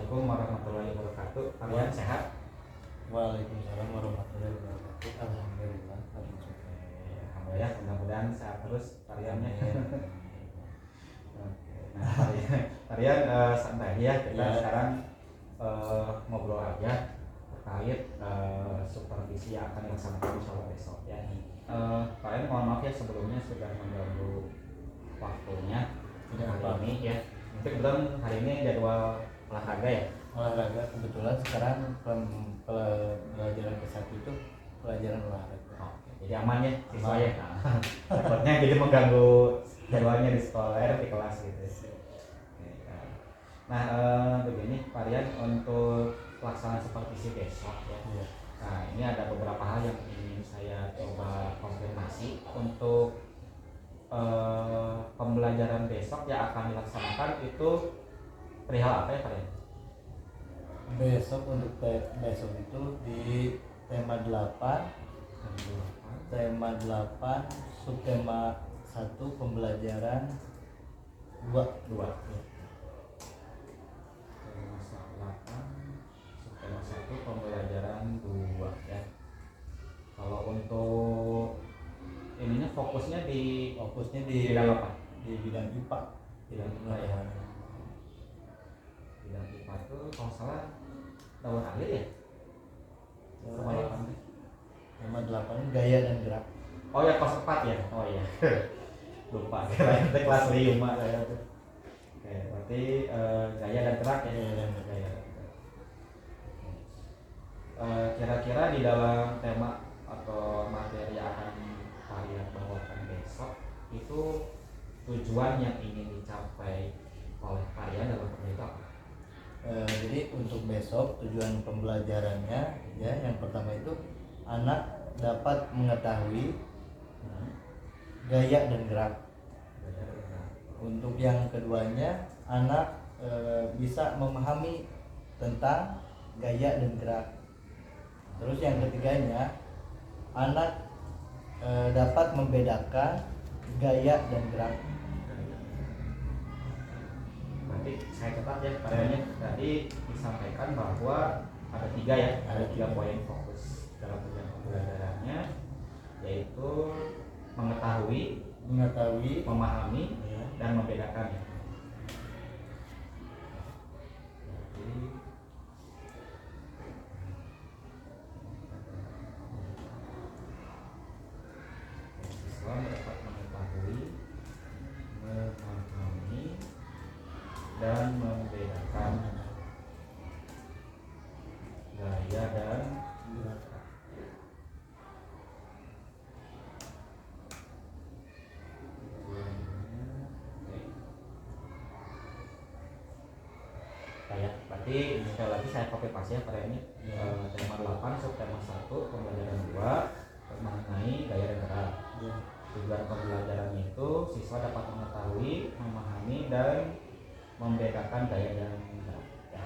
Assalamualaikum warahmatullahi wabarakatuh. Kalian sehat? Waalaikumsalam warahmatullahi wabarakatuh. Alhamdulillah. Alhamdulillah, mudah-mudahan sehat terus kaliannya. Nah, kalian santai ya. Kita sekarang ngobrol aja terkait supervisi yang akan dilaksanakan insyaallah besok ya. Kalian mohon maaf ya sebelumnya sudah mengganggu waktunya hari ini ya. Mungkin kebetulan hari ini jadwal olahraga ya. Olahraga kebetulan sekarang pelajaran ke-1 itu pelajaran olahraga. Jadi aman ya siswa ya. Takutnya jadi mengganggu jadwalnya di sekolah di kelas gitu. Nah begini varian untuk pelaksanaan supervisi besok ya. Nah ini ada beberapa hal yang ingin saya coba konfirmasi untuk pembelajaran besok yang akan dilaksanakan itu perihal apa ya varian? Besok itu di tema 8 subtema 1 pembelajaran 2 Tema 8 subtema 1 pembelajaran 2 ya. Kalau untuk ininya fokusnya di bidang apa? Di bidang IPA. Bidang IPA ya. Bidang IPA itu kalau salah tahun akhir ya? Tema 8 gaya dan gerak. Oh ya kelas 4 ya? Oh iya. Lupa kira itu kelas 5 saya tuh. Oke, berarti gaya dan gerak ya. Gaya. Kira-kira di dalam tema atau materi yang akan kalian bawakan besok itu tujuan yang ingin dicapai oleh kalian dalam proyek apa? Jadi untuk besok tujuan pembelajarannya ya yang pertama itu anak dapat mengetahui gaya dan gerak. Untuk yang keduanya anak bisa memahami tentang gaya dan gerak. Terus yang ketiganya anak dapat membedakan gaya dan gerak. Berarti saya catat ya padanya tadi disampaikan bahwa ada 3 ya, ada 3 poin fokus dalam pembelajarannya, yaitu mengetahui, memahami, dan membedakan ya. Siswa dapat mengetahui, memahami, dan membedakan gaya dan gerak. Berarti sekali lagi saya copy paste ya pada ini tema 8 subtema 1 pembelajaran 2 mengenai gaya dan gerak. Tujuan pembelajarannya itu siswa dapat mengetahui, memahami, dan membedakan gaya dan gerak ya.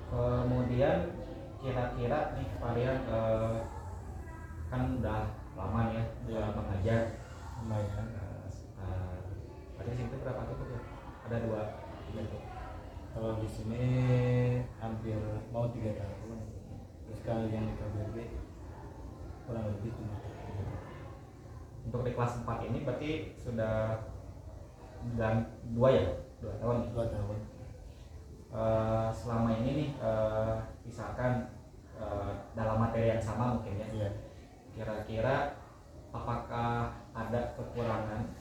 Kemudian kira-kira nih varian kan udah lama nih ya mengajar Lumayan. Tadi sini berapa tuh ya? Ada 2 3 tuh. Kalau di sini hampir mau 3 tahun. Terus kalau yang di KBB kurang lebih 7 tahun. Untuk di kelas 4 ini berarti sudah 2 ya? 2 tahun. 2 tahun. Selama ini nih misalkan dalam materi yang sama mungkin ya. Iya. Kira-kira apakah ada kekurangan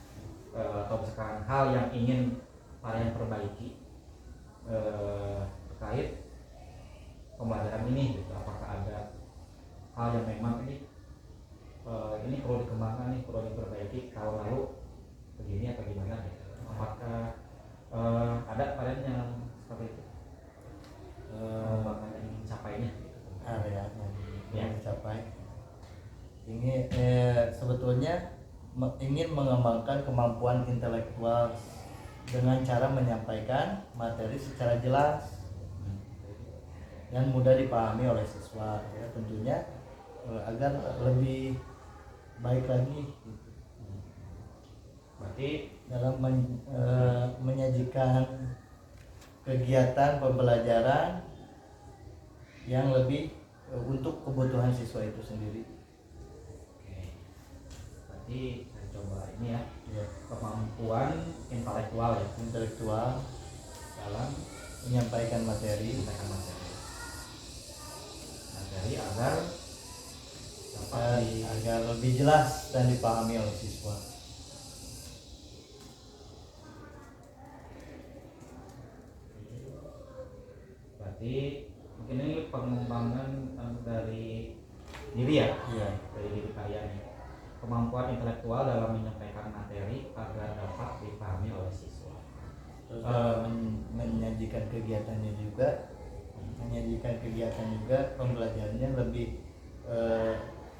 atau misalkan hal yang ingin kalian perbaiki terkait pembelajaran ini gitu. Apakah ada hal yang memang ini perlu dikembangkan nih, perlu diperbaiki kalau lalu begini atau gimana gitu. Apakah ada kalian yang seperti itu pengembangan yang ingin capainya gitu. Area yang dicapai ini sebetulnya ingin mengembangkan kemampuan intelektual dengan cara menyampaikan materi secara jelas dan mudah dipahami oleh siswa ya, tentunya agar lebih baik lagi. Berarti dalam menyajikan kegiatan pembelajaran yang lebih untuk kebutuhan siswa itu sendiri. oke. Berarti saya coba ini ya, Ya, kemampuan intelektual ya intelektual dalam menyampaikan materi menyampaikan materi agar dapat agar lebih jelas dan dipahami oleh siswa. berarti mungkin ini pengembangan dari diri ya, Iya. dari diri kalian ya. Kemampuan intelektual dalam menyampaikan materi agar dapat dipahami oleh siswa. Terus dalam menyajikan kegiatannya juga, pembelajarannya lebih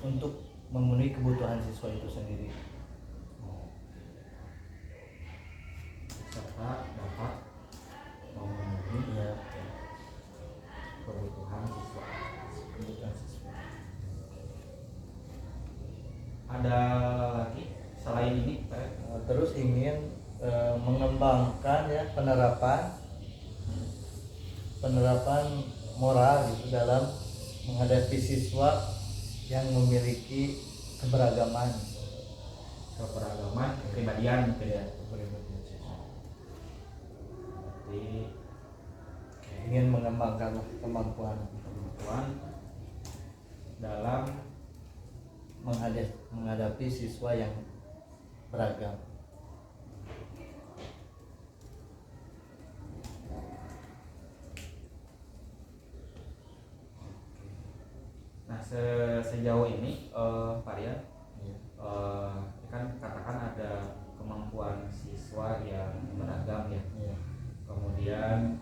untuk memenuhi kebutuhan siswa itu sendiri. Serta dapat memenuhi Ya, kebutuhan siswa. kebutuhan siswa. Ada lagi selain ini Pak? Terus ingin mengembangkan ya penerapan moral gitu dalam menghadapi siswa yang memiliki keberagaman kepribadian mungkin ya. kepribadian siswa. Berarti Ingin mengembangkan kemampuan dalam menghadapi siswa yang beragam. nah sejauh ini Pak Rian, Ya. kan katakan ada kemampuan siswa yang beragam ya. Ya. Kemudian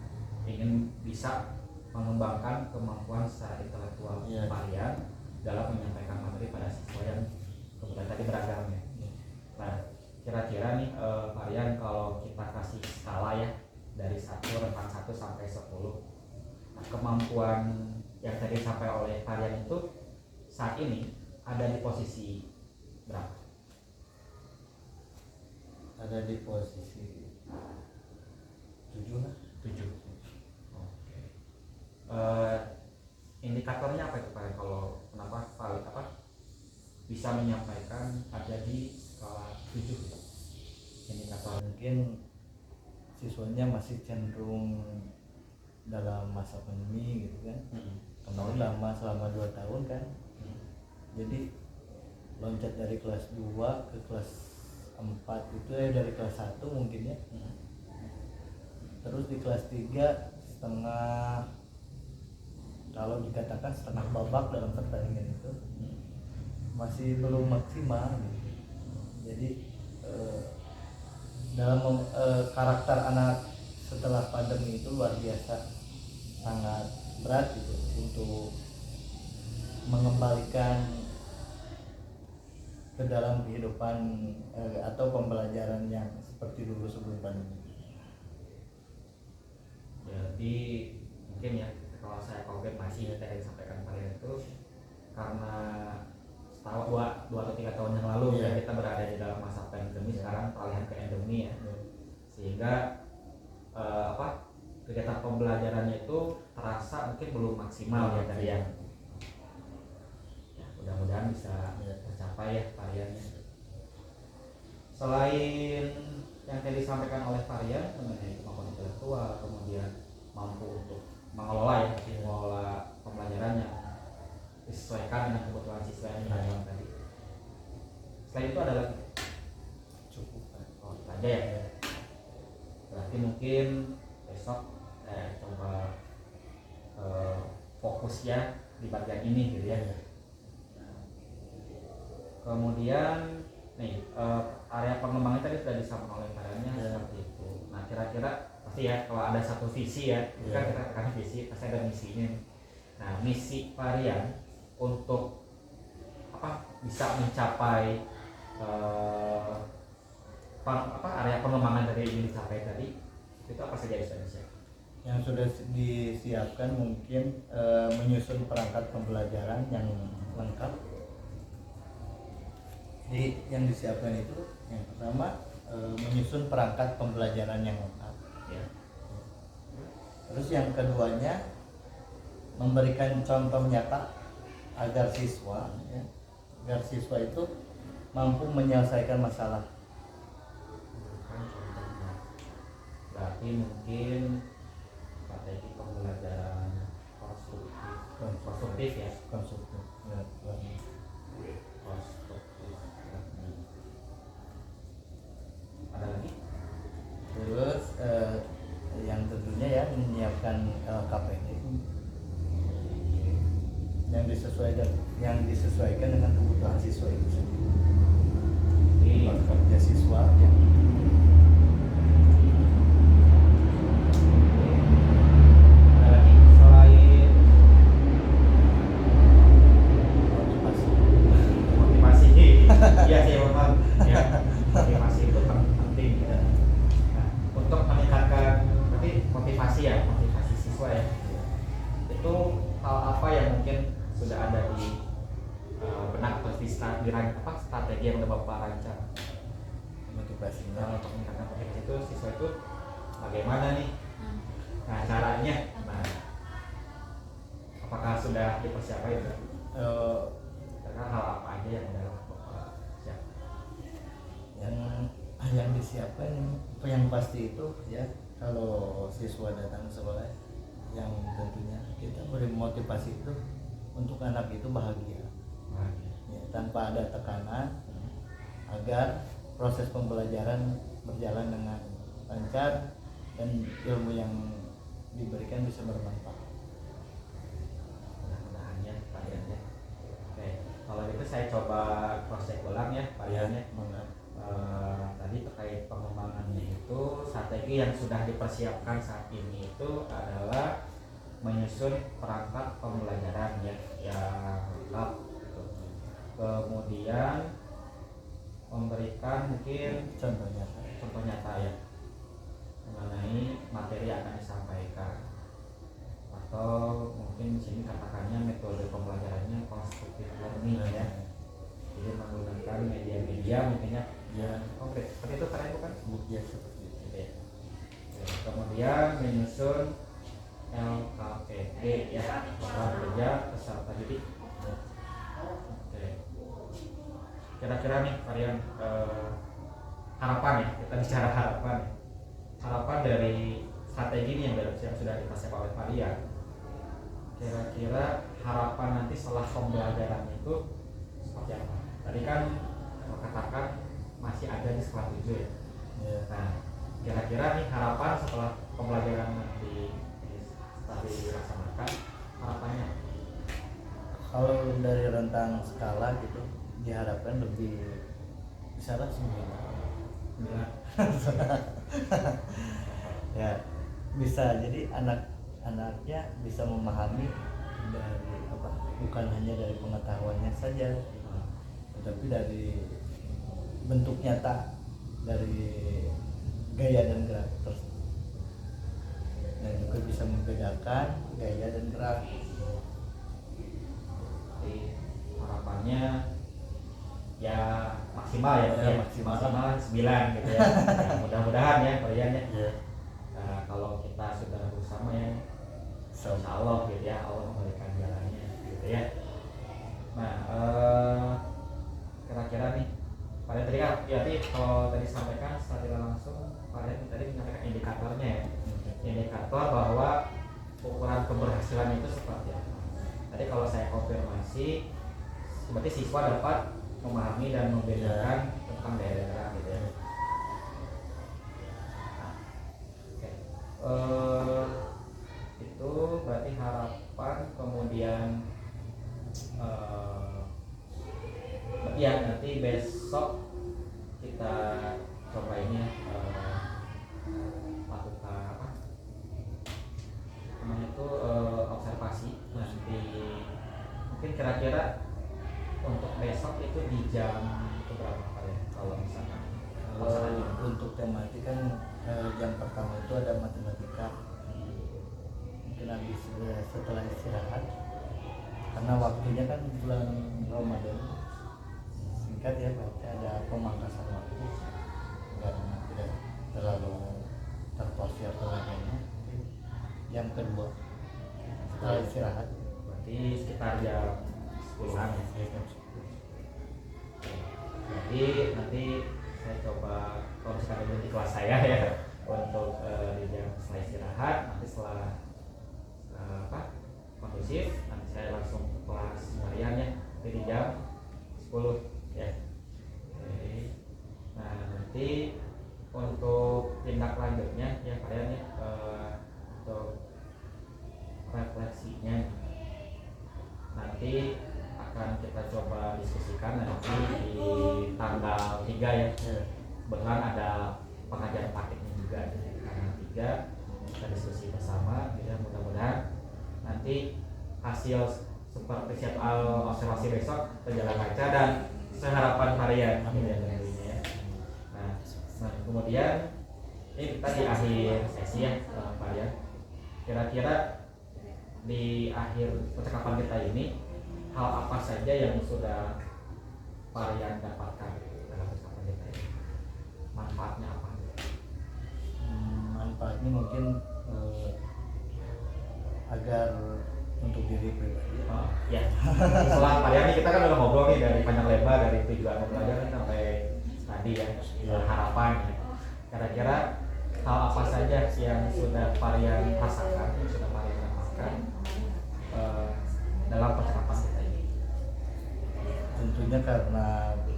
ingin bisa mengembangkan kemampuan secara intelektual Iya. kalian dalam menyampaikan materi pada siswa yang kemudian tadi beragam ya. Iya. Nah, kira-kira nih Rian, kalau kita kasih skala ya dari 1 sampai 10, nah, kemampuan yang tadi sampai oleh Rian itu saat ini ada di posisi berapa? Ada di posisi 7 lah. 7. Oke. Indikatornya apa itu Pak? Kalau kenapa valid bisa menyampaikan ada di skala 7 indikator? Mungkin siswanya masih cenderung dalam masa pandemi gitu kan. Kemarin lama selama 2 tahun kan. Jadi loncat dari kelas 2 ke kelas 4 itu dari kelas 1 mungkin ya. Terus di kelas 3 setengah, kalau dikatakan setengah babak dalam pertandingan itu masih belum maksimal gitu. Jadi dalam karakter anak setelah pandemi itu luar biasa, sangat berat gitu untuk mengembalikan ke dalam kehidupan atau pembelajaran yang seperti dulu sebelum pandemi. Jadi mungkin ya kalau saya konfirmasi tadi yang disampaikan Pak Rian itu karena setahun 2 atau 3 tahun yang lalu Iya. kan kita berada di dalam masa pandemi, sekarang peralihan ke endemi ya, sehingga kegiatan pembelajarannya itu terasa mungkin belum maksimal ya tadi ya. Mudah-mudahan bisa tercapai ya Pak Rian. Selain yang tadi disampaikan oleh Pak Rian mengenai kemampuan intelektual, kemudian mampu untuk mengelola pembelajarannya disesuaikan dengan kebutuhan siswa yang beragam tadi. Selain itu ada lagi? Cukup kan? Oh, itu aja ya. Berarti mungkin besok coba fokus ya di bagian ini gitu ya. Kemudian nih area pengembangan tadi sudah disampaikan oleh Riannya seperti itu. Nah, kira-kira pasti ya kalau ada satu visi ya, kan kita tekan visi, pasti ada misinya. Nah, misi Pak Rian untuk bisa mencapai area pengembangan tadi ini dicapai tadi, itu apa saja Indonesia? Yang sudah disiapkan mungkin menyusun perangkat pembelajaran yang lengkap. Jadi yang disiapkan itu yang pertama menyusun perangkat pembelajaran yang lengkap. Ya. Terus yang keduanya memberikan contoh nyata agar siswa itu mampu menyelesaikan masalah. Kan contohnya berarti mungkin strategi pembelajaran konstruktif ya, Konstruktif. konstruktif. Ada lagi? Terus yang tentunya ya menyiapkan KPD yang disesuaikan dengan kebutuhan siswa itu sendiri. Kerja siswa ya. Ada lagi selain motivasi? Iya sih memang ya, motivasi itu penting ya. Nah, untuk meningkatkan berarti motivasi siswa ya, itu hal apa yang mungkin sudah ada di benak atau di strategi yang udah Bapak rancang Motivasinya untuk meningkatkan motivasi itu siswa itu bagaimana nih? Nah, caranya, nah, apakah sudah dipersiapkan itu? Karena hal apa aja yang udah Bapak siapkan? yang disiapkan yang pasti itu ya, kalau siswa datang ke sekolah yang tentunya kita beri motivasi itu untuk anak itu bahagia ya, tanpa ada tekanan, agar proses pembelajaran berjalan dengan lancar dan ilmu yang diberikan bisa bermanfaat. Mudah-mudahan ya Pak Rian ya. Oke, kalau gitu saya coba cross check ulang ya Pak Rian ya. Tadi terkait pengembangannya itu strategi yang sudah dipersiapkan saat ini itu adalah menyusun perangkat pembelajaran ya yang lengkap gitu. Kemudian memberikan mungkin contoh nyata ya mengenai materi yang akan disampaikan, atau mungkin di sini katakannya metode pembelajarannya constructive learning ya. Jadi menggunakan media-media mungkinnya ya konkret seperti itu kalian bukan? Ya seperti itu ya. Kemudian menyusun LKPD ya, program kerja peserta didik. Oke. Kira-kira nih kalian harapan ya, kita bicara harapan. Harapan dari strategi ini yang sudah dipersiapkan oleh kalian. Kira-kira harapan nanti setelah pembelajaran itu seperti apa? Tadi kan katakan masih ada di sekolah 7 ya. Nah, kira-kira nih harapan setelah pembelajaran nanti setelah dilaksanakan, harapannya? Kalau dari rentang skala gitu diharapkan lebih bisa lah 9. Ya bisa, jadi anak-anaknya bisa memahami dari apa, bukan hanya dari pengetahuannya saja, tetapi dari bentuk nyata, dari gaya dan gerak tersebut, dan juga bisa membedakan gaya dan gerak. Jadi harapannya ya maksimal ya, maksimal 9 gitu ya. Ya, mudah-mudahan ya kalian ya. Nah, kalau kita sudah bersama ya, insya Allah gitu ya, Allah memberikan jalannya gitu ya. Nah, kira-kira nih pada tadi kan berarti kalau tadi sampaikan secara langsung pada tadi menyampaikan indikatornya ya, indikator bahwa ukuran keberhasilan itu seperti apa. Tadi kalau saya konfirmasi berarti siswa dapat memahami dan membedakan tentang daerah gitu ya. Nah, itu berarti harapan. Kemudian ya nanti besok kita coba ini lakukan apa namanya itu observasi nanti. Mungkin kira-kira untuk besok itu di jam berapa ya kalau misalkan? Untuk tematik kan jam pertama itu ada matematika, mungkin habis setelah istirahat karena waktunya kan bulan Ramadan singkat ya, berarti ada pemangkasan waktu, nggak jam kedua setelah istirahat. Berarti sekitar jam 10-an ya. Jadi nanti saya coba kalau misalkan di kelas saya ya untuk di jam setelah istirahat, nanti setelah kondusif nanti saya langsung ke kelas harian ya di jam 10 ya. Oke. Nah nanti untuk tindak lanjutnya ya kalian ya untuk refleksinya nanti akan kita coba diskusikan nanti di tanggal 3 ya. Kebetulan ada pengajaran paketnya juga jadi tanggal 3 kita diskusi bersama ya, mudah-mudahan nanti hasil seperti soal observasi besok berjalan lancar dan seharapan varian ya tentunya ya. Nah kemudian ini kita di akhir sesi ya varian. Kira-kira di akhir percakapan kita ini hal apa saja yang sudah varian dapatkan dalam percakapan kita ini? Manfaatnya apa? Manfaatnya mungkin agar untuk diri pribadi. Ya. Setelah varian ini kita kan udah ngobrol nih dari panjang lebar dari tujuan belajar sampai tadi ya harapan. Ya. Kira-kira hal apa saja yang sudah varian rasakan, yang sudah varian dapatkan dalam percakapan kita ini? Tentunya karena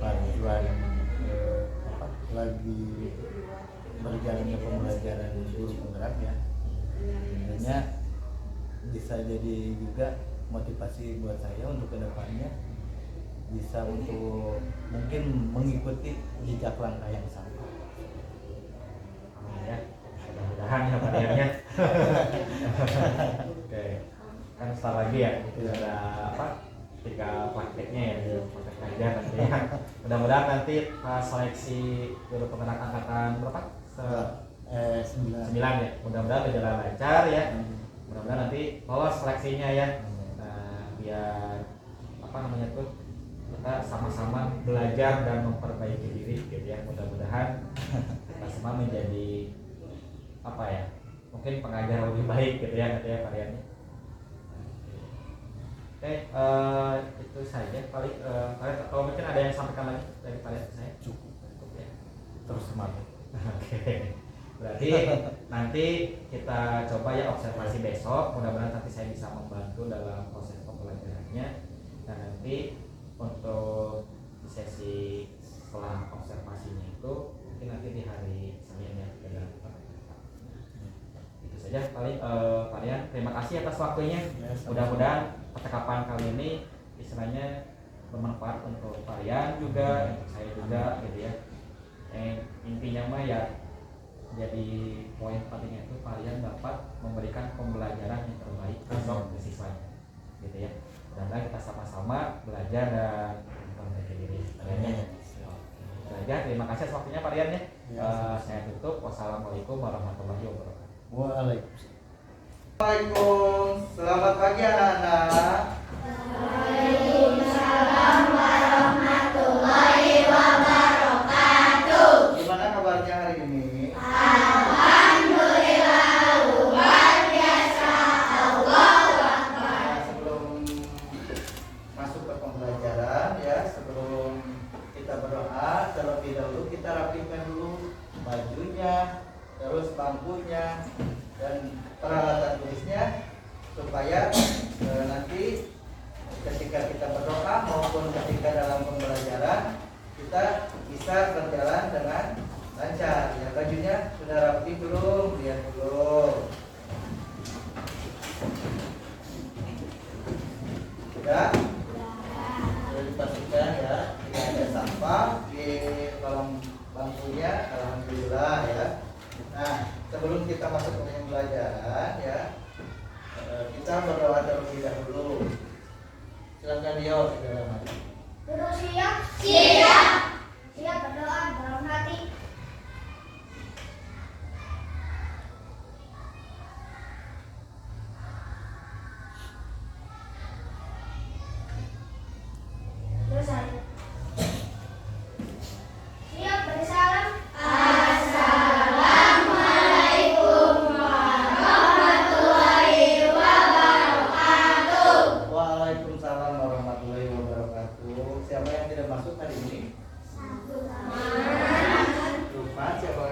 Varian lagi berjalannya pembelajaran guru penggerak ya, tentunya bisa jadi juga motivasi buat saya untuk kedepannya bisa untuk mungkin mengikuti jejak langkah yang sama. Amin ya, mudah-mudahan ya variannya. Oke, kan setelah lagi ya itu ada apa? 3 prakteknya ya, praktek aja nanti ya. Mudah-mudahan nanti pas seleksi guru penggerak angkatan berapa? 9 ya. Mudah-mudahan berjalan lancar ya. Mudah-mudahan nanti lolos seleksinya ya. Nah, biar apa namanya tuh kita sama-sama belajar dan memperbaiki diri gitu ya. Mudah-mudahan kita semua menjadi apa ya? Mungkin pengajar lebih baik gitu ya nanti ya variannya. Oke, itu saja paling kalau mungkin ada yang sampaikan lagi dari varian saya Cukup ya. terus semangat. Oke. Berarti nanti kita coba ya observasi besok. Mudah-mudahan nanti saya bisa membantu dalam proses pembelajarannya. Dan nanti untuk sesi setelah observasinya itu mungkin nanti di hari Senin ya dalam itu saja paling kalian. Terima kasih atas waktunya. Mudah-mudahan percakapan kali ini istilahnya bermanfaat untuk kalian juga, untuk saya juga gitu ya. Intinya mah ya jadi poin pentingnya itu kalian dapat memberikan pembelajaran yang terbaik untuk siswanya gitu ya. Mudah-mudahan kita sama-sama belajar dan memperbaiki diri kalian. Terima kasih atas waktunya Pak Rian ya. Saya tutup. Wassalamualaikum warahmatullahi wabarakatuh. Waalaikumsalam. Selamat pagi anak-anak. Waalaikumsalam warahmatullahi wabarakatuh. Gimana kabarnya hari ini? Alhamdulillah luar biasa. Allahu Akbar. Nah, sebelum masuk ke pembelajaran ya, sebelum kita berdoa, terlebih dahulu kita rapikan dulu bajunya, terus bangkunya dan peralatan tulisnya supaya nanti ketika kita berdoa maupun ketika dalam pembelajaran kita bisa berjalan dengan lancar. Ya, bajunya sudah rapi belum? Lihat dulu. Sudah? Sudah dipastikan ya, tidak ada sampah di kolom bangkunya. Alhamdulillah ya. Nah, sebelum kita masuk ke pembelajaran ya, kita berdoa terlebih dahulu. Silakan Dio, saudara mari. Guru siap? Siap. Siap berdoa dalam hati. Terus saya. Siap bersalam. Assalamualaikum warahmatullahi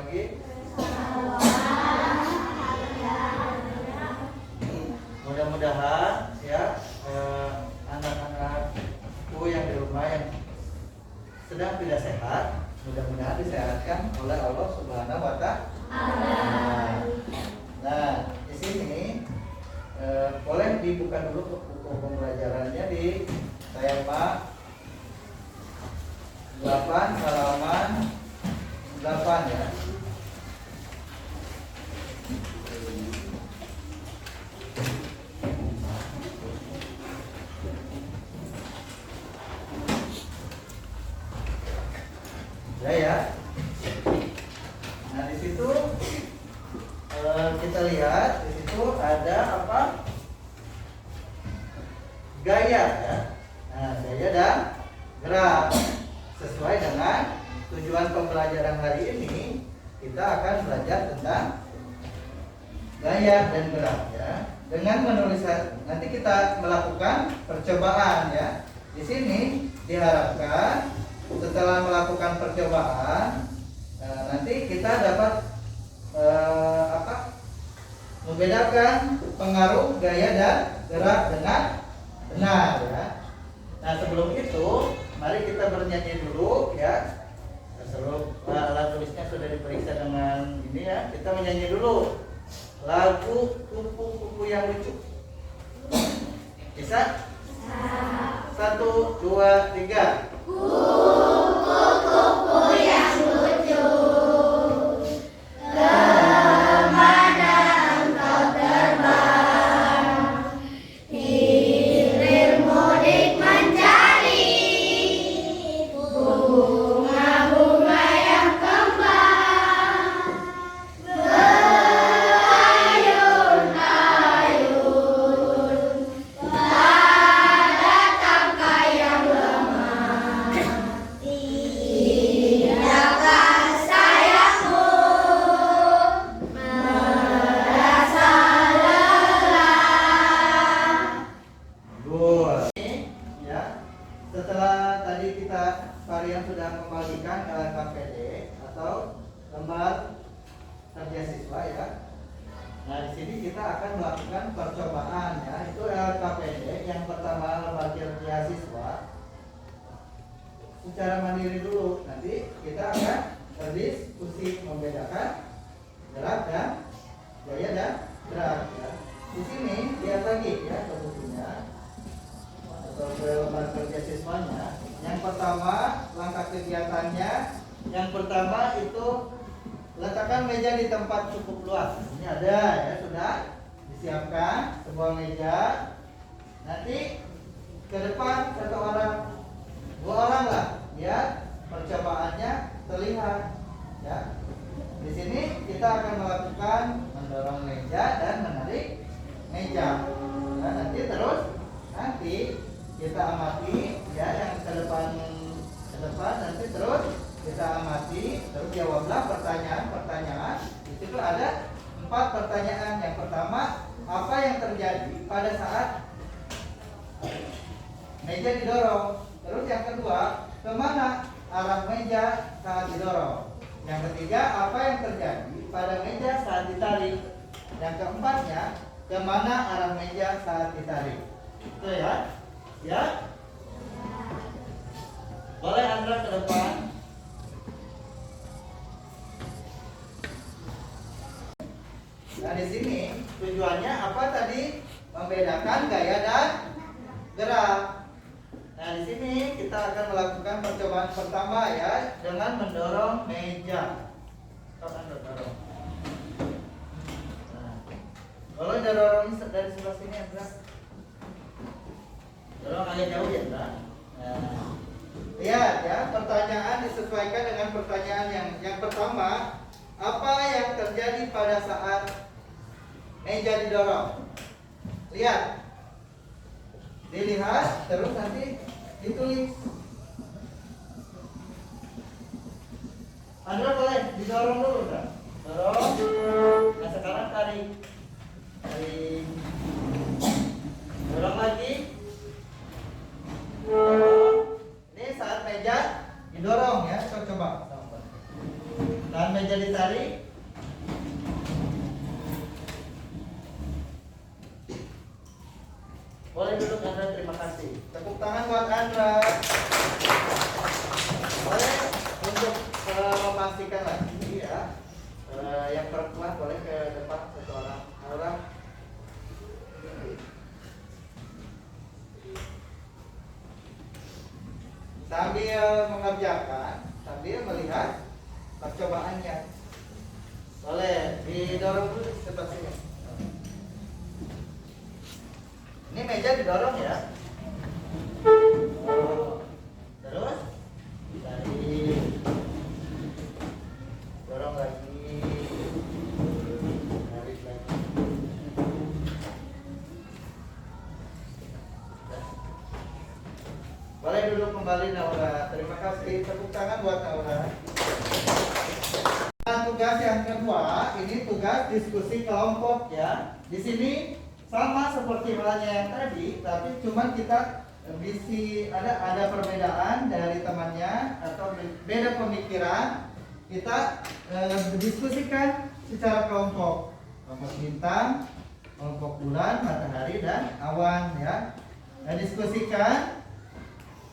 lagi. Mudah-mudahan ya anak-anakku yang di rumah yang sedang tidak sehat, mudah-mudahan disehatkan oleh Allah Subhanahu wa Ta'ala. Nah, di sini boleh dibuka dulu buku pembelajarannya di saya Pak 8 halaman 8 ya. Ya. Nah, di situ kita lihat di situ ada apa? Gaya ya. Nah, gaya dan gerak. Sesuai dengan tujuan pembelajaran hari ini, kita akan belajar tentang gaya dan gerak ya. Dengan menulis nanti kita melakukan percobaan ya. Di sini diharapkan setelah melakukan percobaan nanti kita dapat membedakan pengaruh gaya dan gerak dengan benar ya. Nah, sebelum itu mari kita bernyanyi dulu ya. Seluruh alat tulisnya sudah diperiksa dengan ini ya. Kita menyanyi dulu lagu Kupu-Kupu yang Lucu. Bisa? 1, 2, 3. Kupu-kupu yang lucu, kemana engkau terbang? Hilir mudik mencari bunga-bunga yang kembang. Berayun-ayun pada tangkai yang lemah. Tidakkah sayangmu merasa lelah? Good. Ya. Setelah tadi kita varian sudah membagikan LKPD atau lembar kerja siswa ya. Nah, di sini kita akan melakukan percobaan ya. Itu LKPD yang pertama lembar kerja siswa. Secara mandiri dulu. Nanti kita akan berdiskusi membedakan gerak dan gaya dan gerak ya. Di sini lihat lagi ya ke bukunya atau ke lembar kerja siswanya. Yang pertama langkah kegiatannya, yang pertama itu letakkan meja di tempat cukup luas. Ini ada ya, sudah disiapkan sebuah meja. Nanti ke depan 1 orang, 2 orang lah ya, percobaannya terlihat ya. Di sini kita akan melakukan mendorong meja dan menarik meja. Nah, nanti kita amati ya, yang ke depan nanti terus kita amati, terus jawablah pertanyaan. Di situ ada 4 pertanyaan. Yang pertama, apa yang terjadi pada saat meja didorong? Terus yang kedua, kemana arah meja saat didorong? Yang ketiga, apa yang terjadi pada meja saat ditarik? Yang keempatnya, kemana arah meja saat ditarik? Itu ya. Ya. Boleh Andra ke depan. Nah, di sini tujuannya apa tadi? Membedakan gaya dan gerak. Nah, di sini kita akan melakukan percobaan pertama ya, dengan mendorong meja. Dorong. Nah, kalau dorong dari sebelah sini Andra. Dorong agak jauh ya Andra. Nah, lihat ya, pertanyaan disesuaikan dengan pertanyaan yang pertama. Apa yang terjadi pada saat meja didorong? Lihat. Dilihat, terus nanti ditulis. Andra boleh didorong dulu kan? Dorong. Nah, sekarang tarik. Dorong lagi. Ini saat meja didorong ya. Coba. Saat meja ditarik. Boleh duduk Andra, terima kasih. Tepuk tangan buat Andra. Boleh untuk memastikan lagi ya. Yang perempuan boleh ke depan satu orang. Sambil mengerjakan, sambil melihat percobaannya. Boleh didorong dulu sebelah sini. Ini meja didorong ya. Terus tarik, dorong lagi, tarik lagi. Boleh duduk kembali Naura. Terima kasih. Tepuk tangan buat Naura. Nah, tugas yang kedua ini tugas diskusi kelompok ya. Di sini sama seperti halnya yang tadi, tapi cuma kita ada perbedaan dari temannya atau beda pemikiran. Kita diskusikan secara kelompok. Kelompok bintang, kelompok bulan, matahari dan awan ya. Diskusikan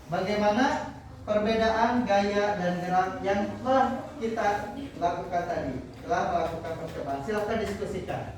bagaimana perbedaan gaya dan gerak yang telah kita lakukan tadi, telah melakukan percobaan. Silakan diskusikan.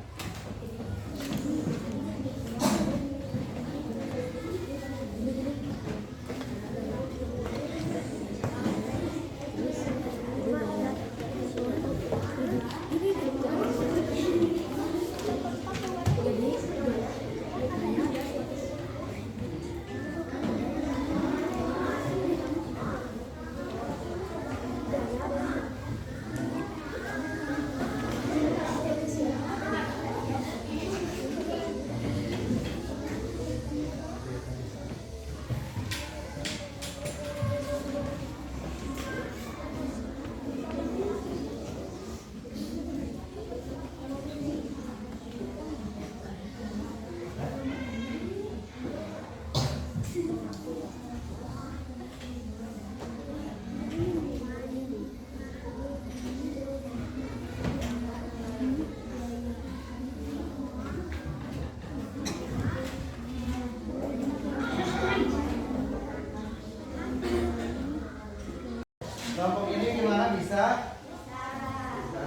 Kelompok ini gimana, bisa? Bisa.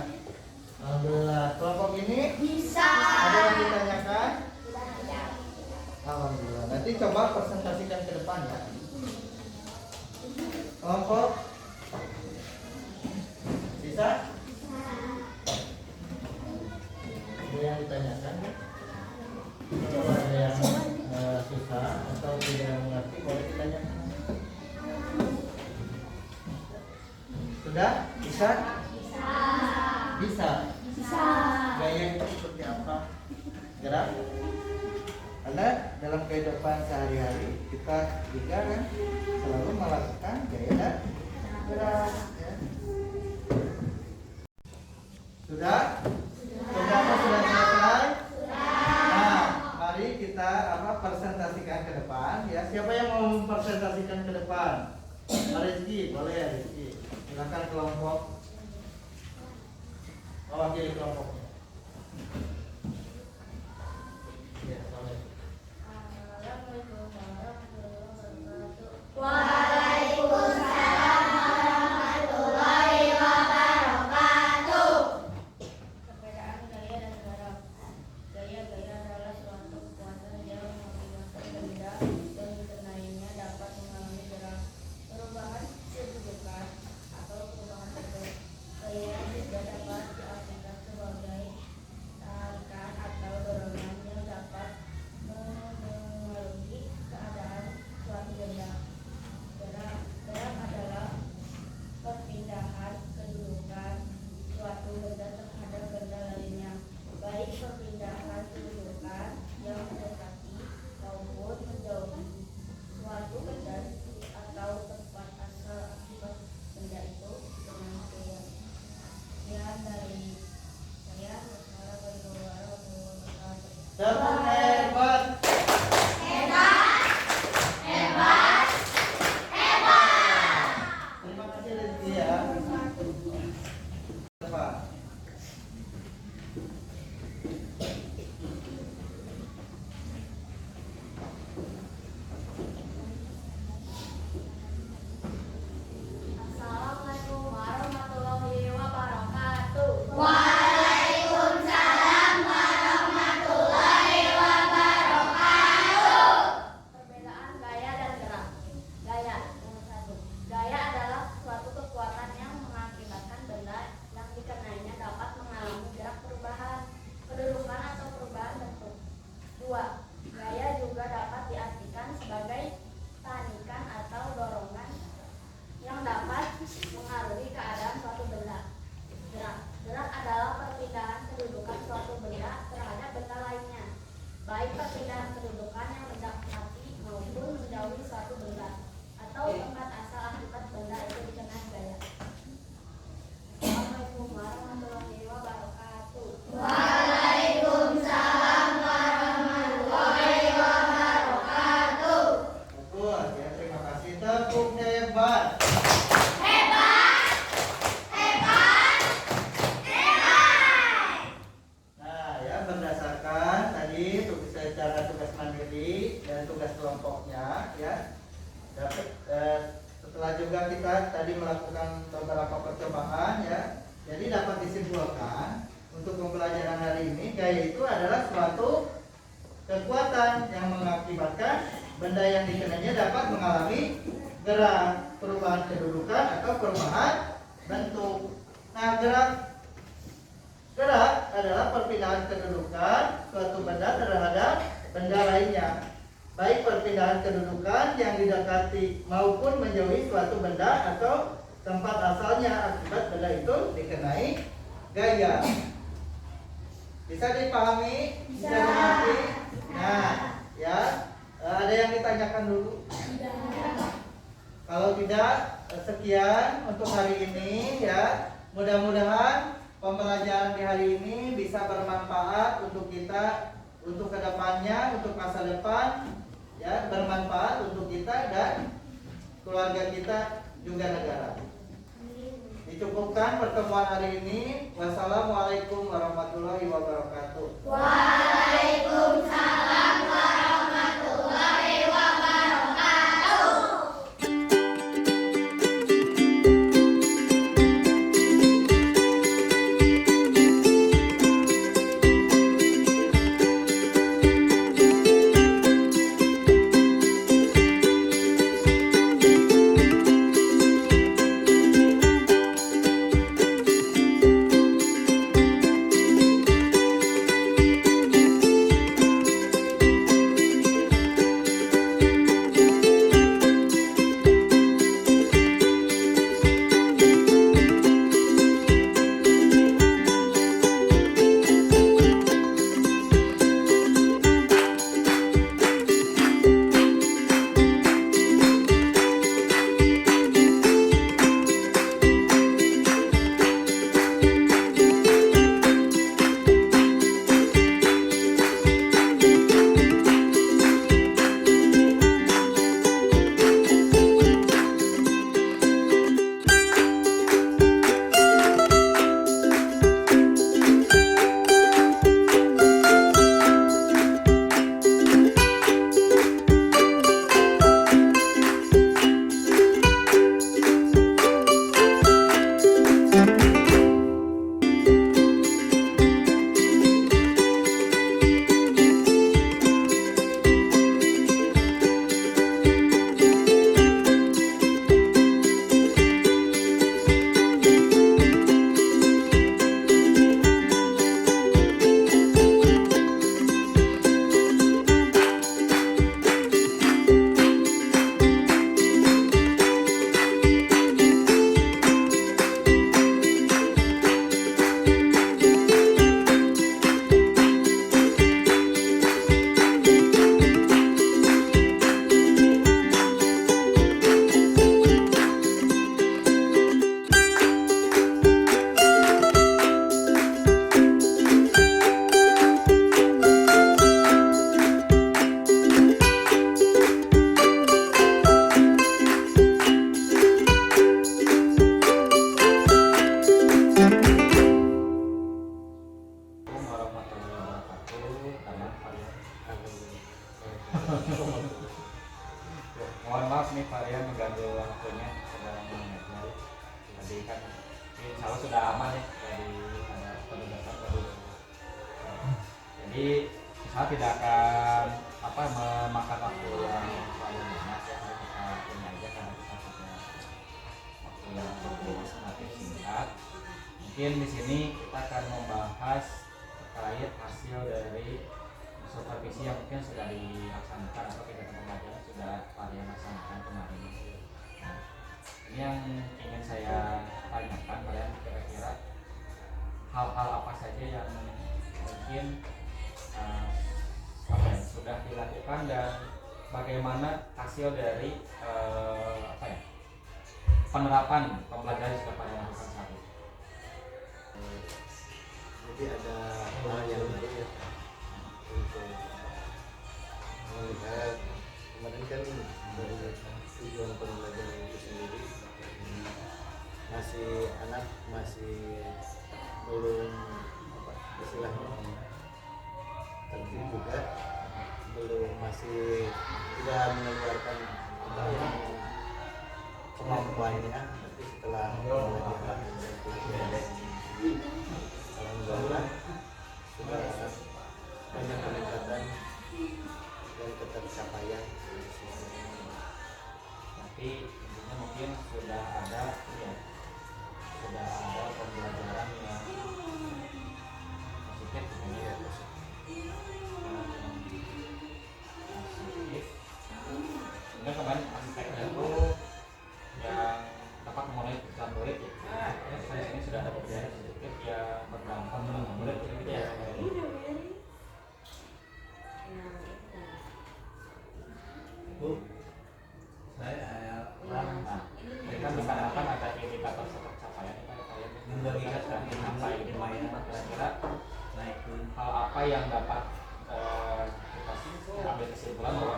Alhamdulillah. Kelompok ini Bisa. ada yang ditanyakan? Alhamdulillah. Nanti coba presentasikan ke depan ya. Kelompok bisa? Ada yang ditanyakan? Kalau ada yang susah atau tidak mengerti boleh ditanyakan. Sudah? Bisa? Bisa. Bisa. Gaya itu seperti apa? Gerak? Anda dalam kehidupan sehari-hari kita juga kan selalu melakukan gaya dan gerak ya. Sudah? Sudah apa sudah selesai? Nah, mari kita presentasikan ke depan ya. Siapa yang mau mempresentasikan ke depan? Pak Rizky, boleh ya Rizky. Silakan kelompok. Mewakili kelompoknya. Ya, boleh. Waalaikumsalam warahmatullahi wabarakatuh. Perbedaan gaya dan gerak. Gaya adalah suatu kekuatan yang mengakibatkan benda dan lainnya dapat mengalami gerak, perubahan kedudukan atau perubahan bentuk. Gaya juga dapat diartikan sebagai tarikan atau dorongan yang dapat mengaruhi keadaan suatu benda. Gerak adalah perpindahan kedudukan suatu benda terhadap benda lainnya, baik perpindahan kedudukan yang mendekati maupun menjauhi suatu benda atau tempat asal akibat benda itu dengan gaya. Sekian dari saya. Wassalamualaikum warahmatullahi wabarakatuh. Tepuk hebat. Terima kasih Rizky ya. adalah perpindahan kedudukan suatu benda terhadap benda lainnya, baik perpindahan kedudukan yang mendekati maupun menjauhi suatu benda atau tempat asal akibat benda itu dikenai gaya. Assalamualaikum warahmatullahi wabarakatuh. Waalaikumsalam warahmatullahi wabarakatuh. Betul ya, terima kasih. Tepuk hebat. Nah ya, berdasarkan tadi secara tugas mandiri dan tugas kelompoknya ya, dapat setelah juga kita tadi melakukan beberapa percobaan ya, jadi dapat disimpulkan untuk pembelajaran hari ini gaya itu adalah suatu kekuatan yang mengakibatkan benda yang dikenainya dapat mengalami gerak, perubahan kedudukan atau perubahan bentuk. Nah, gerak adalah perpindahan kedudukan suatu benda terhadap benda lainnya, baik perpindahan kedudukan yang didekati maupun menjauhi suatu benda atau tempat asalnya akibat benda itu dikenai gaya. Bisa dipahami? Bisa dimengerti? Nah, ya, ada yang ditanyakan dulu? Kalau tidak, sekian untuk hari ini ya. Mudah-mudahan pembelajaran di hari ini bisa bermanfaat untuk kita, untuk kedepannya, untuk masa depan, ya, bermanfaat untuk kita dan keluarga kita juga negara. Dicukupkan pertemuan hari ini. Wassalamualaikum warahmatullahi wabarakatuh. Waalaikumsalam warahmatullahi wabarakatuh. Mohon maaf nih varian mengganggu waktunya sedang mengajar. Tadi kan insya Allah sudah aman ya dari ada penugasan baru. Jadi saya tidak akan memakan waktu yang terlalu banyak ya. Kita punya aja karena kita punya waktu yang relatif singkat. Mungkin di sini kita akan membahas terkait hasil dari supervisi yang mungkin sudah dilaksanakan atau kegiatan pembelajaran sudah kalian laksanakan kemarin. Nah, ini yang ingin saya tanyakan, kalian kira-kira hal hal-hal apa saja yang mungkin sudah dilakukan dan bagaimana hasil dari penerapan pembelajaran yang sudah pada lakukan saat ini. Jadi ada hal yang baru ya untuk melihat kemarin kan dari tujuan pembelajaran itu sendiri anak masih belum istilahnya tertib juga, masih tidak mengeluarkan kemampuannya. Tapi setelah pembelajaran alhamdulillah sudah banyak peningkatan dan ketercapaian. Tapi intinya mungkin sudah ada pembelajaran yang positif ya, positif. Sehingga kemarin aspeknya itu yang dapat memenuhi kebutuhan murid ya. Ini sudah ada pembelajaran positif yang berdampak dengan murid gitu ya. Kita misalkan ada indikator tercapaian kalian sudah mencapai kira-kira hal apa yang dapat kita ambil kesimpulan bahwa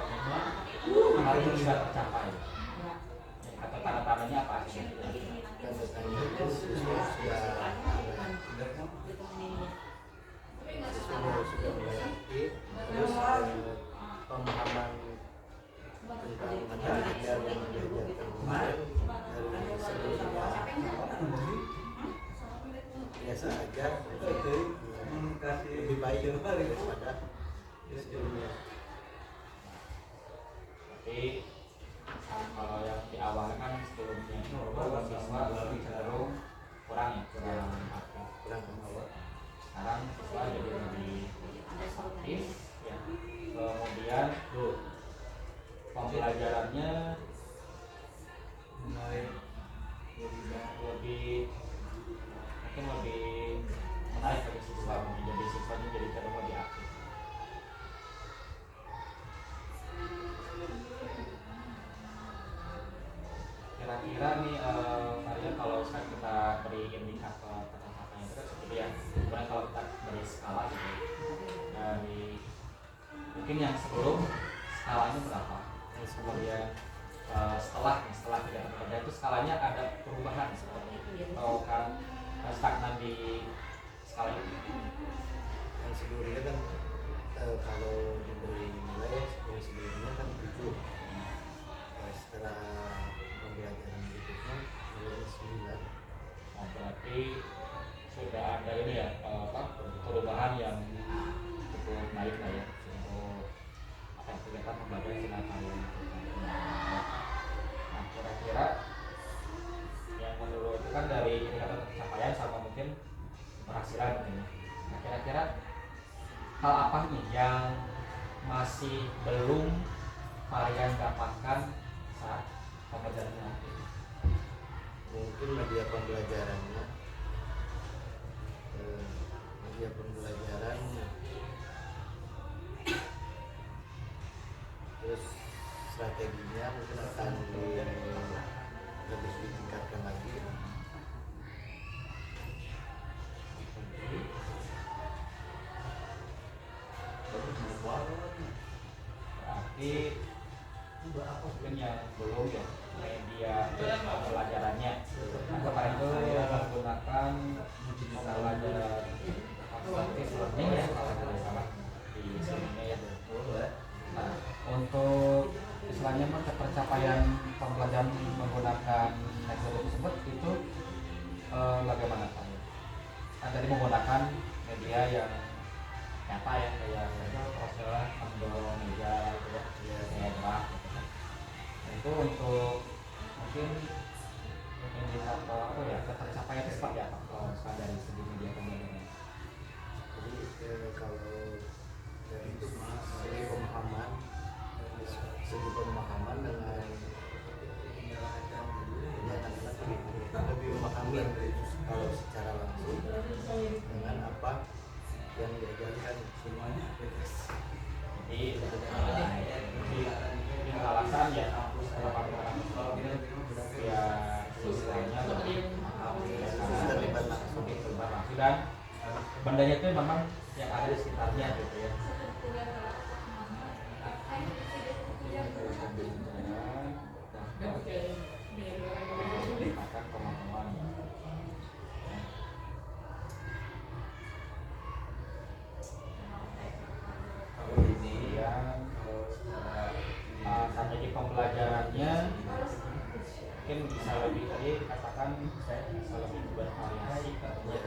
hal itu sudah tercapai atau tanda-tandanya apa aja? Tanda-tandanya itu sudah mulai aktif, terus pemahaman tentang materi yang diajarkan kemarin dari sebelumnya biasa aja, lebih baik daripada sebelumnya. Tapi kalau yang di awal kan sebelumnya itu siswa cenderung kurang aktif, Kurang pemahaman. sekarang siswa jadi lebih aktif ya. Kemudian pembelajarannya mulai lebih menarik bagi siswa, jadi siswanya jadi cenderung lebih aktif. Kira-kira nih Maria, kalau sekarang kita beri indikator tercapainya itu kan seperti ya, sebenarnya kalau kita beri skala gitu dari mungkin yang sebelum skalanya berapa, kemudian setelah kegiatan kerja itu skalanya ada perubahan seperti atau kan stagnan di skala itu. Yang sebelumnya kan kalau diberi nilai yang sebelumnya kan 7. Setelah pembelajaran berikutnya nilainya 9. Nah, berarti sudah ada ini ya perubahan yang cukup baik lah ya untuk kegiatan pembelajaran silat kalian. Nah, kira-kira yang menurut kan dari indikator pencapaian sama mungkin keberhasilan gitu ya. Nah, kira-kira hal apa nih yang masih belum kalian dapatkan saat pembelajaran nanti? Mungkin media pembelajarannya, terus strateginya mungkin akan lebih ditingkatkan lagi. Berarti mungkin yang belum ya media pembelajarannya. Nah, kemarin itu menggunakan pembelajaran kuantitatif learning ya kalau tidak salah di sini ya. Nah, untuk istilahnya pencapaian pembelajaran menggunakan metode tersebut itu bagaimana Pak? Kan tadi menggunakan media yang nyata ya, kayak poster, embel, meja, gitu ya, kayak graf gitu kan. Nah, itu untuk mungkin indikator apa ya, tercapaian itu seperti apa kalau misalkan dari segi media pembelajaran? Jadi kalau dari segi pemahaman dengan anak-anak lebih memahami kalau secara langsung semuanya bebas. Jadi ini alasan ya kenapa orang ya istilahnya lebih Terlibat langsung. terlibat langsung dan bandanya itu memang yang ada di sekitarnya gitu ya. Akan teman-teman kemudian strategi pembelajarannya mungkin bisa lebih tadi dikatakan saya bisa lebih bervariasi katanya.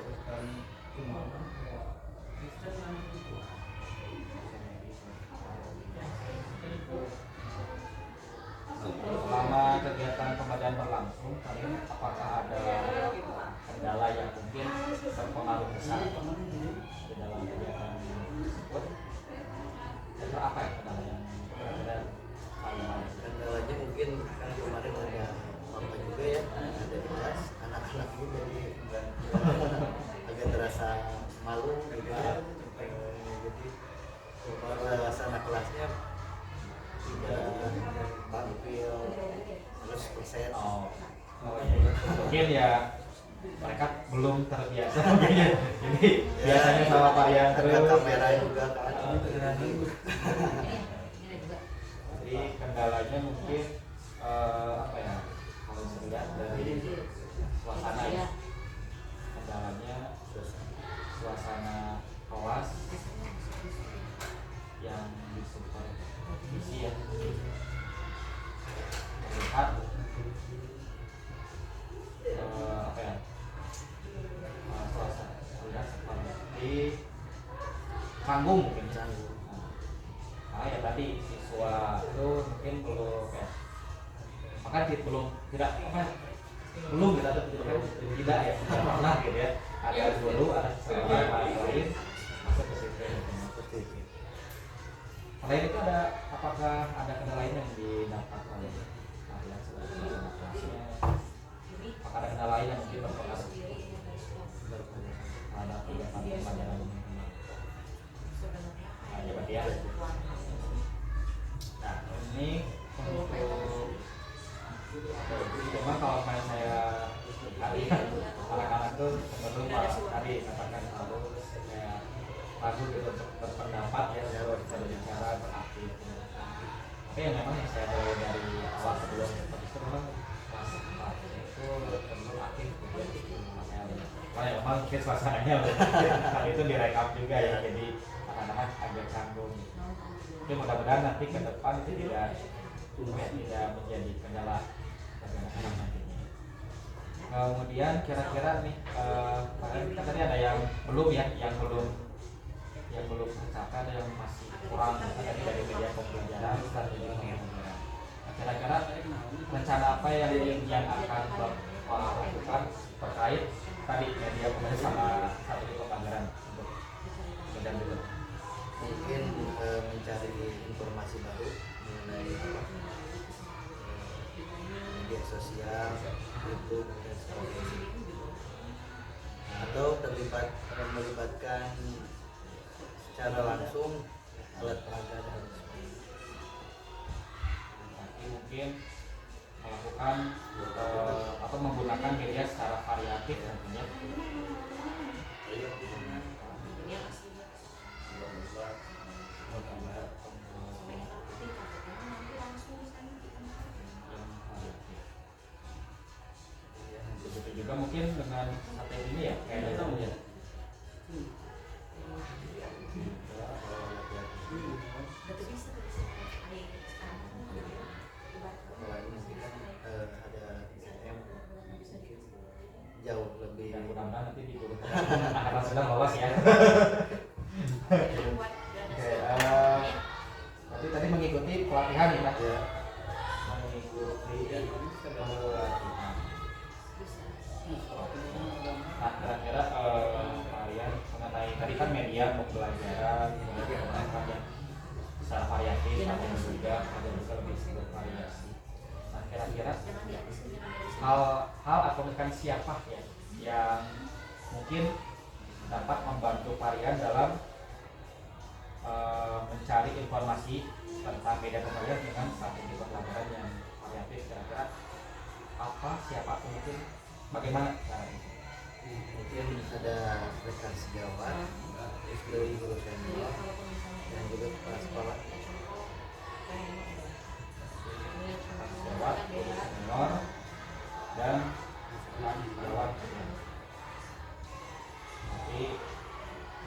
Selama kegiatan pembelajaran berlangsung, kalian apakah ada kendala yang mungkin berpengaruh besar di dalam kegiatan tersebut? Dan apa ya kendala yang kira-kira kalian ada? Kendalanya mungkin kan kemarin ada bapak juga ya, ada di kelas anak-anak juga agak terasa malu gitu ya. Jadi suasana kelasnya tidak tampil 100%. Oh iya. Mungkin ya mereka belum terbiasa mungkin ya. Jadi biasanya sama varian ada terus. kamera juga kan. Jadi kendalanya mungkin apa ya, kalau dilihat dari suasana ya, kendalanya suasana kelas yang disupervisi ya, melihat apa ya, suasana melihat seperti canggung mungkin canggung. Karena ya tadi siswa itu mungkin belum kayak maka belum tidak apa belum kita tidak ya tidak pernah gitu ya, ada dulu ada sesuatu lain masuk ke situ seperti itu. Selain itu ada apakah ada kendala lain yang didapat oleh kalian sebagai suasana kelasnya? Apakah ada kendala lain yang mungkin berpengaruh terhadap kegiatan pembelajaran ini? Ya berarti ya. Nah ini untuk memang kalau main saya hari anak-anak tuh cenderung tadi katakan harus kayak ragu gitu untuk berpendapat ya, berbicara, beraktif. Tapi yang memang yang saya tahu dari awal sebelum itu memang kelas 4 itu cenderung aktif gitu ya. Makanya memang mungkin suasananya kali itu direkam juga ya, jadi anak-anak agak canggung. Tapi mudah-mudahan nanti ke depan itu tidak menjadi kendala bagi anak-anak nantinya. Kemudian kira-kira nih kan tadi ada yang belum ya, yang belum tercapai, ada yang masih kurang tadi dari media pembelajaran, strategi pembelajaran. Nah, kira-kira rencana apa yang akan Bapak lakukan terkait tadi media pembelajaran sama strategi pembelajaran untuk medan dulu? Mungkin mencari informasi baru mengenai media sosial, YouTube dan sebagainya, atau melibatkan secara langsung alat peraga dan sebagainya. Nanti mungkin melakukan atau menggunakan media secara variatif nantinya. Begitu juga mungkin dengan strategi ini ya, kayak gitu ya. Jauh lebih Dan mudah-mudahan nanti di guru akan sedang lolos ya. Oke, berarti tadi mengikuti pelatihan ya, Pak? ya. Mengikuti pelatihan. Nah, kira-kira kalian mengenai tadi kan media pembelajaran, kemudian menggunakan yang secara variatif, ada juga bisa lebih bervariasi. Nah, kira-kira hal atau bukan siapa ya yang mungkin dapat membantu kalian dalam informasi tentang media pembelajaran dengan strategi pembelajaran yang variatif. Kira-kira apa, siapa mungkin, bagaimana cara itu? Mungkin ada rekan sejawat, terus dari guru senior dan juga kepala sekolah. Sejawat, guru senior, dan sejawat. Nanti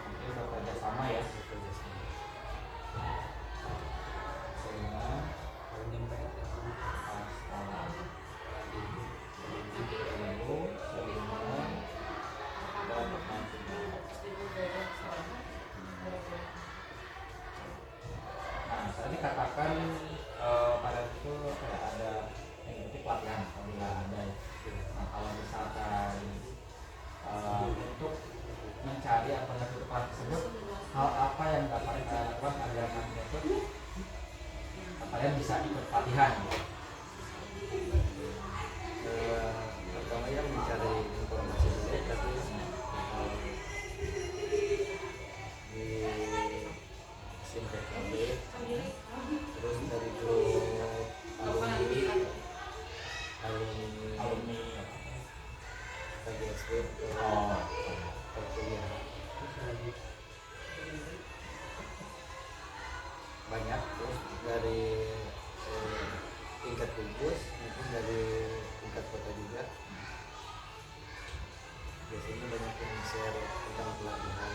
mungkin bekerja sama ya, Bekerja sama. dengan sekolah, guru, senior, dan nah, tadi katakan pada itu kayak ada yang penting pelatihan apabila ada. Nah, kalau misalkan untuk mencari atau melakukan tersebut, hal apa yang dapat kalian lakukan agar nanti itu kalian bisa ikut pelatihan? Pertama yang mencari informasi dulu, tapi di SIM PKB, terus dari grup alumni KGSW perkuliahan banyak, terus dari tingkat kampus, mungkin dari tingkat kota juga. Biasanya banyak yang share tentang pelatihan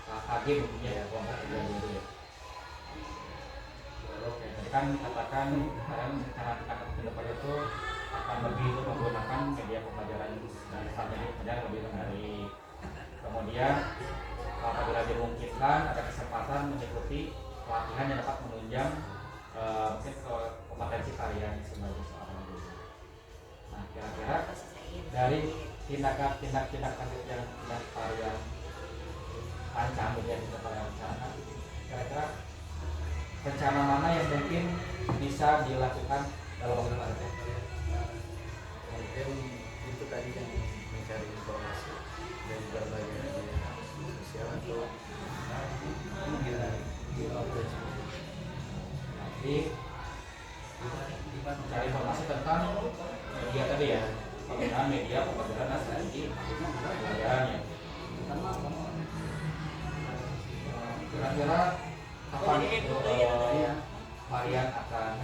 KKG mungkin ya, kelompok kerja dulu ya. Oke, tadi kan katakan kalian rencana tingkat ke depan itu akan lebih menggunakan media pembelajaran dan strategi pembelajaran lebih menarik. Kemudian apabila dimungkinkan ada kesempatan mengikuti pelatihan yang dapat menunjang mungkin ke kompetensi kalian sebagai seorang guru. Nah, kira-kira dari tindakan yang sudah kalian rancang, yang sudah kalian rencanakan, kira-kira rencana mana yang mungkin bisa dilakukan dalam waktu dekat? mungkin itu tadi yang mencari informasi dan berbagi media sosial atau di outreach. Nanti mencari informasi tentang media tadi ya, penggunaan media pembelajaran dan strategi pembelajarannya. Kira-kira kapan kalian akan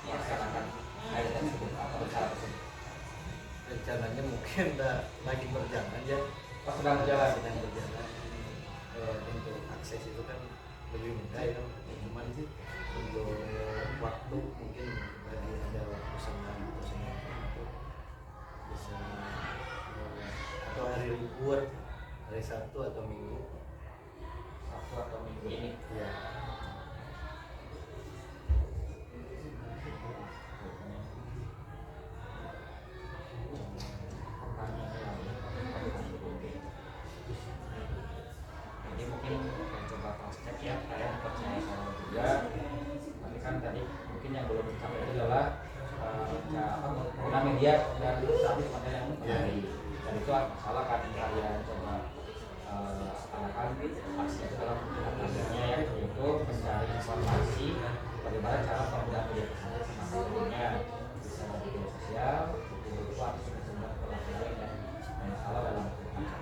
melaksanakan hal tersebut atau rencana tersebut? Rencananya mungkin udah lagi berjalan ya, Pas sedang berjalan. sedang berjalan. Untuk akses itu kan lebih mudah ya, cuman sih untuk waktu mungkin lagi ada waktu senang untuk bisa atau hari libur, hari Sabtu atau Minggu Sabtu atau minggu ini. ya. Jadi mungkin akan coba cross check ya, kalian percaya sama juga. Tapi kan tadi mungkin yang belum dicapai itu adalah penggunaan media dan strategi konten yang menarik. Dan itu masalah kan kalian coba akan aksi itu dalam penggunaannya ya, yaitu mencari informasi bagaimana cara penggunaan media tersebut semaksimalnya, bisa dari media sosial, buku atau sumber-sumber pelatihan dan salah dalam penggunaan.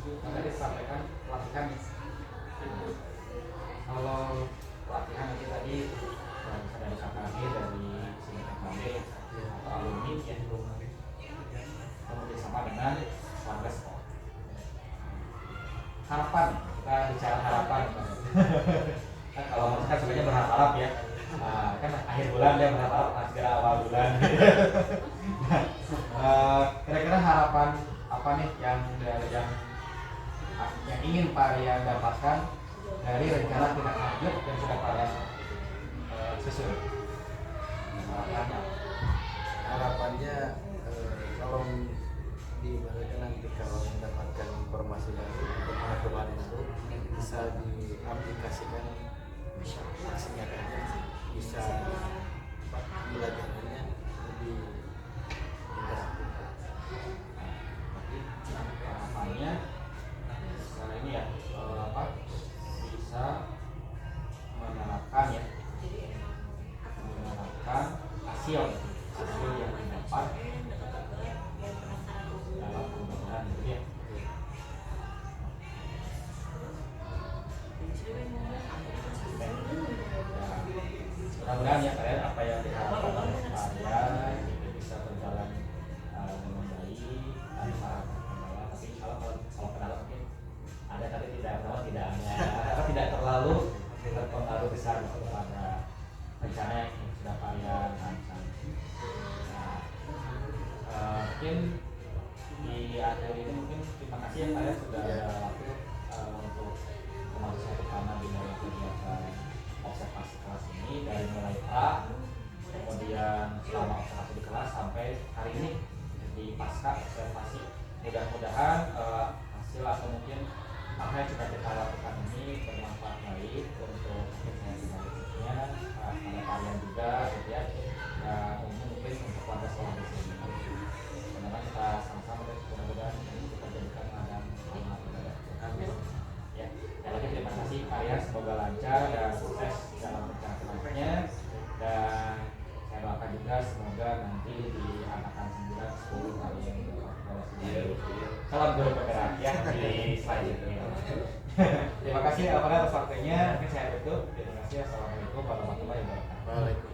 Nah, tadi disampaikan pelatihan. Kalau pelatihan nanti tadi dari KKB, dari sini KKB atau alumni yang belum kemudian sama dengan warga sekolah. Harapan, kita bicara harapan. Kan kalau maksudnya sebenarnya berharap ya, kan akhir bulan dia berharap segera awal bulan. Kira-kira harapan apa nih yang ingin kalian dapatkan dari rencana tindak lanjut yang sudah kalian susun? Harapannya kalau diibaratkan nanti kalau mendapatkan informasi baru untuk pengetahuan baru bisa diaplikasikan nyatanya, bisa belajarnya lebih interaktif. Harapannya ini ya bisa menerapkan hasil yang didapat dalam pembelajaran itu ya. Mudah-mudahan ya kalian apa yang diharapkan oleh kalian itu bisa berjalan dengan baik tanpa kendala. Tapi kalau kendala mungkin ada, tapi tidak terlalu berpengaruh besar kepada rencana yang sudah kalian rancang. Nah, mungkin di akhir ini mungkin terima kasih ya kalian sudah ada waktu untuk kemajuan pertama di dalam kegiatan observasi kelas ini dari mulai pra, kemudian selama observasi di kelas sampai hari ini di pasca observasi. Mudah-mudahan hasil atau mungkin apa yang sudah kita lakukan ini bermanfaat baik untuk berikutnya pada kalian juga gitu ya, dan mungkin untuk warga sekolah di sini. Semoga kita sama-sama dan mudah-mudahan kita jadikan amal ibadah. Amin. Ya, sekali lagi terima kasih kalian, semoga lancar dan sukses dalam pencapaiannya, dan saya doakan juga semoga nanti di angkatan 9, 10 kalian salam guru penggerak ya di selanjutnya. Terima kasih atas waktunya, mungkin saya tutup. Terima kasih. Assalamualaikum warahmatullahi wabarakatuh.